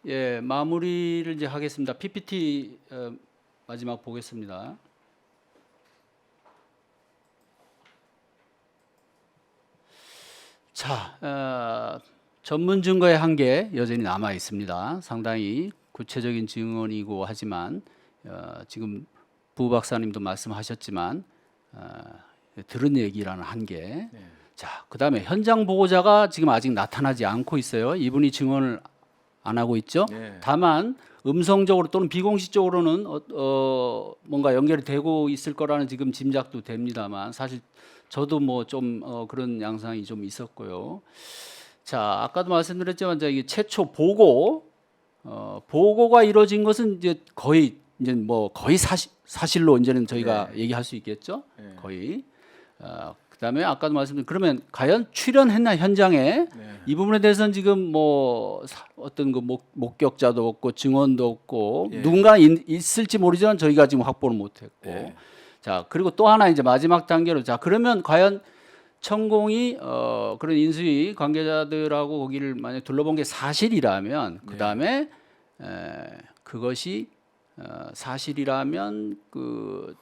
예, 마무리를 이제 하겠습니다. PPT 마지막 보겠습니다. 자, 전문 증거의 한계 여전히 남아 있습니다. 상당히 구체적인 증언이고 하지만 지금 부 박사님도 말씀하셨지만 들은 얘기라는 한계. 네. 자, 그다음에 현장 보고자가 지금 아직 나타나지 않고 있어요. 이분이 증언을 안 하고 있죠. 네. 다만 음성적으로 또는 비공식적으로는 뭔가 연결이 되고 있을 거라는 지금 짐작도 됩니다만 사실 저도 뭐 좀 그런 양상이 좀 있었고요. 자, 아까도 말씀드렸지만 이게 최초 보고가 이루어진 것은 이제 거의 사실로 이제는 저희가 네. 얘기할 수 있겠죠. 네. 거의. 그다음에 아까도 말씀드린 그러면 과연 출연했나 현장에 네. 이 부분에 대해서는 지금 뭐 어떤 그 목격자도 없고 증언도 없고 예. 누군가 있을지 모르지만 저희가 지금 확보를 못했고 예. 자 그리고 또 하나 이제 마지막 단계로 자 그러면 과연 천공이 그런 인수위 관계자들하고 거기를 만약 둘러본 게 사실이라면 그 다음에 그것이 사실이라면 그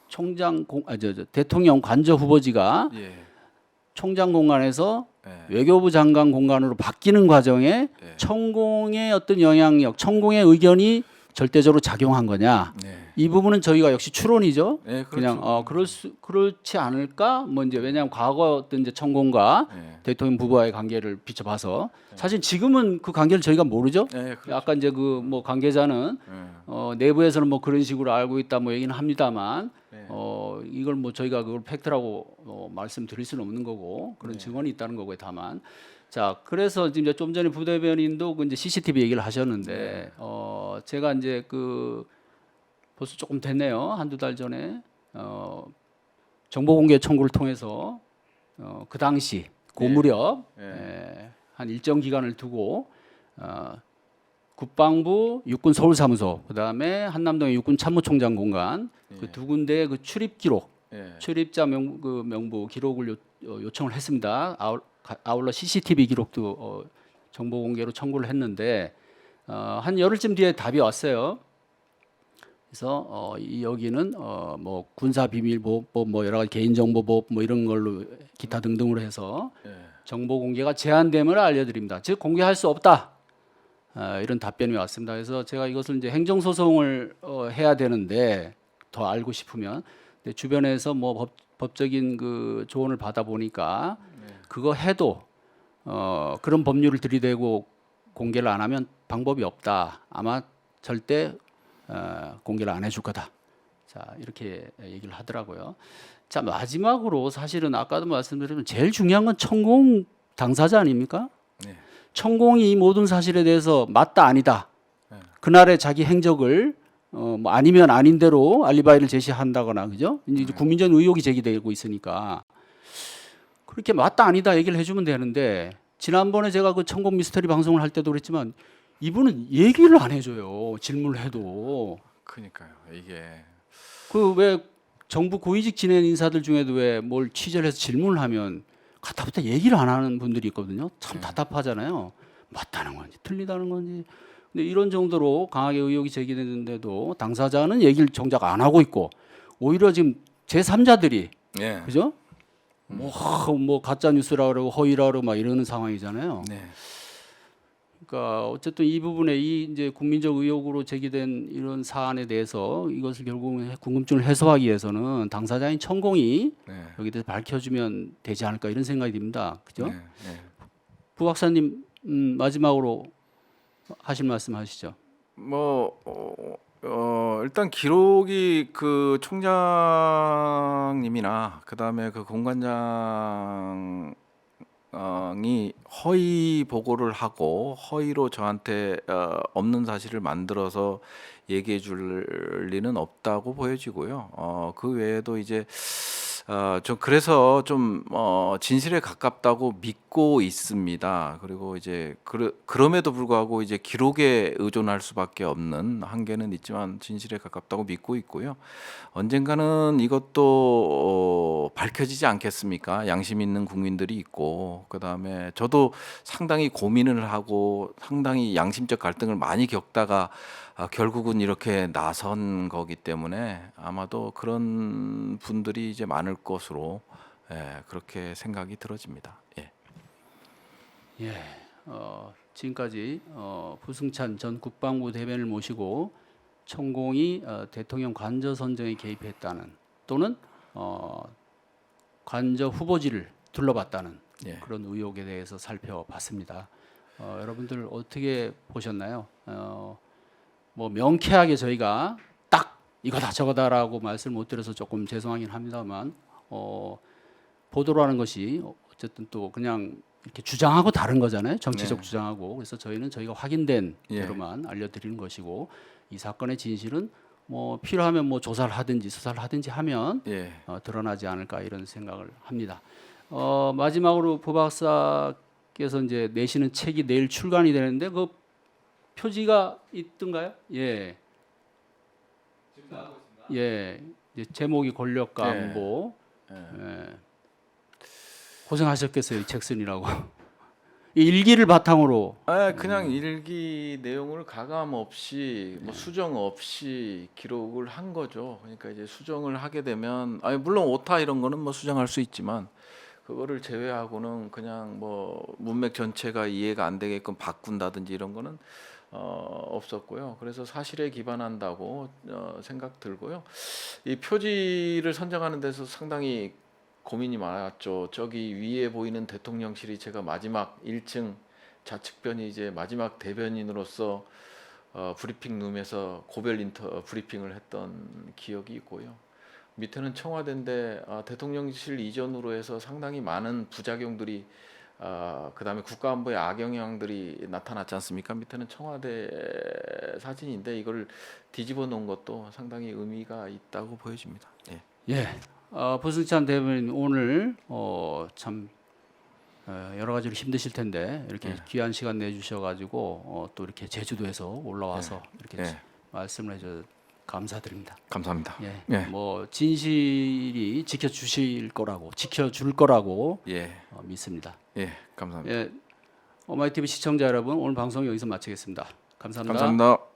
대통령 관저 후보지가 예. 총장 공간에서 예. 외교부 장관 공간으로 바뀌는 과정에 예. 천공의 어떤 영향력, 천공의 의견이 절대적으로 작용한 거냐? 네. 이 부분은 저희가 역시 추론이죠. 네, 그냥 그렇죠. 그렇지 않을까? 뭐 이제 왜냐하면 과거 어떤 이제 천공과 네. 대통령 부부와의 관계를 비춰봐서 사실 지금은 그 관계를 저희가 모르죠. 네, 그렇죠. 아까 이제 그 뭐 관계자는 네. 내부에서는 뭐 그런 식으로 알고 있다 뭐 얘기는 합니다만 네. 이걸 뭐 저희가 그걸 팩트라고 말씀드릴 수는 없는 거고 그런 네. 증언이 있다는 거고요. 다만 자 그래서 지금 이제 좀 전에 부대변인도 그 이제 CCTV 얘기를 하셨는데 제가 이제 그 벌써 조금 됐네요. 한두 달 전에 정보 공개 청구를 통해서 그 당시 그 무렵 한 일정 기간을 두고 국방부 육군 서울사무소 그다음에 한남동의 육군 참모총장 공간 그 두 군데의 그 출입 기록 출입자 명부 기록을 요청을 했습니다. 아울러 CCTV 기록도 정보 공개로 청구를 했는데 한 열흘쯤 뒤에 답이 왔어요. 그래서 여기는 뭐 군사비밀보호법 뭐 여러 가지 개인정보보호법 뭐 이런 걸로 기타 등등으로 해서 정보 공개가 제한됨을 알려드립니다. 즉 공개할 수 없다. 이런 답변이 왔습니다. 그래서 제가 이것을 이제 행정소송을 해야 되는데 더 알고 싶으면 근데 주변에서 뭐 법적인 그 조언을 받아 보니까 그거 해도 그런 법률을 들이대고 공개를 안 하면 방법이 없다. 아마 절대 공개를 안 해줄 거다. 자 이렇게 얘기를 하더라고요. 자 마지막으로 사실은 아까도 말씀드렸지만 제일 중요한 건 천공 당사자 아닙니까? 네. 천공이 이 모든 사실에 대해서 맞다 아니다. 그날의 자기 행적을 뭐 아니면 아닌 대로 알리바이를 제시한다거나 그죠? 이제 국민적인 의혹이 제기되고 있으니까 그렇게 맞다 아니다 얘기를 해주면 되는데 지난번에 제가 그 천공 미스터리 방송을 할 때도 그랬지만 이분은 얘기를 안 해줘요. 질문을 해도. 그러니까요. 이게 그 왜 정부 고위직 지낸 인사들 중에도 왜 뭘 취재를 해서 질문을 하면 가타부터 얘기를 안 하는 분들이 있거든요. 참 답답하잖아요. 맞다는 건지 틀리다는 건지. 근데 이런 정도로 강하게 의혹이 제기되는데도 당사자는 얘기를 정작 안 하고 있고 오히려 지금 제3자들이 예. 그죠? 뭐 가짜 뉴스라 그러고 허위라 그러고 막 이러는 상황이잖아요. 네. 그러니까 어쨌든 이 부분에 이 이제 국민적 의혹으로 제기된 이런 사안에 대해서 이것을 결국은 궁금증을 해소하기 위해서는 당사자인 천공이 네. 여기 대해서 밝혀주면 되지 않을까 이런 생각이 듭니다. 그죠? 네. 네. 부 박사님 마지막으로 하실 말씀 하시죠. 뭐 일단 기록이 그 총장님이나 그다음에 그 공관장이 허위 보고를 하고 허위로 저한테 없는 사실을 만들어서 얘기해 줄 리는 없다고 보여지고요. 그 외에도 이제 좀 그래서 좀 진실에 가깝다고 믿고 믿고 있습니다. 그리고 이제 그럼에도 불구하고 이제 기록에 의존할 수밖에 없는 한계는 있지만 진실에 가깝다고 믿고 있고요. 언젠가는 이것도 밝혀지지 않겠습니까? 양심 있는 국민들이 있고 그다음에 저도 상당히 고민을 하고 상당히 양심적 갈등을 많이 겪다가 결국은 이렇게 나선 거기 때문에 아마도 그런 분들이 이제 많을 것으로 그렇게 생각이 들어집니다. 예. 예, 지금까지 부승찬 전 국방부 대변을 모시고 천공이 대통령 관저 선정에 개입했다는 또는 관저 후보지를 둘러봤다는 예. 그런 의혹에 대해서 살펴봤습니다. 여러분들 어떻게 보셨나요? 뭐 명쾌하게 저희가 딱 이거다 저거다라고 말씀을 못 드려서 조금 죄송하긴 합니다만 보도로 하는 것이 어쨌든 또 그냥 이렇게 주장하고 다른 거잖아요. 정치적 네. 주장하고. 그래서 저희는 저희가 확인된 예. 대로만 알려드리는 것이고 이 사건의 진실은 뭐 필요하면 뭐 조사를 하든지 수사를 하든지 하면 예. 드러나지 않을까 이런 생각을 합니다. 마지막으로 부 박사께서 이제 내시는 책이 내일 출간이 되는데 그 표지가 있던가요? 예. 예. 이제 제목이 권력과 안보. 예. 고생하셨겠어요, 이 책 쓰느라고. 이 일기를 바탕으로. 그냥 일기 내용을 가감 없이 뭐 수정 없이 기록을 한 거죠. 그러니까 이제 수정을 하게 되면 물론 오타 이런 거는 뭐 수정할 수 있지만 그거를 제외하고는 그냥 뭐 문맥 전체가 이해가 안 되게끔 바꾼다든지 이런 거는 없었고요. 그래서 사실에 기반한다고 생각 들고요. 이 표지를 선정하는 데서 상당히 고민이 많았죠. 저기 위에 보이는 대통령실이 제가 마지막 1층 좌측변이 이제 마지막 대변인으로서 브리핑 룸에서 고별 브리핑을 했던 기억이 있고요. 밑에는 청와대인데 대통령실 이전으로 해서 상당히 많은 부작용들이 그다음에 국가안보에 악영향들이 나타났지 않습니까? 밑에는 청와대 사진인데 이걸 뒤집어 놓은 것도 상당히 의미가 있다고 보여집니다. 예. 예. 부승찬 대변인 오늘 참 여러 가지로 힘드실 텐데 이렇게 귀한 시간 내주셔가지고 또 이렇게 제주도에서 올라와서 이렇게 말씀을 해주셔서 감사드립니다. 감사합니다. 예. 뭐 진실이 지켜줄 거라고 믿습니다. 예, 감사합니다. 예. 오마이TV 시청자 여러분 오늘 방송 여기서 마치겠습니다. 감사합니다. 감사합니다.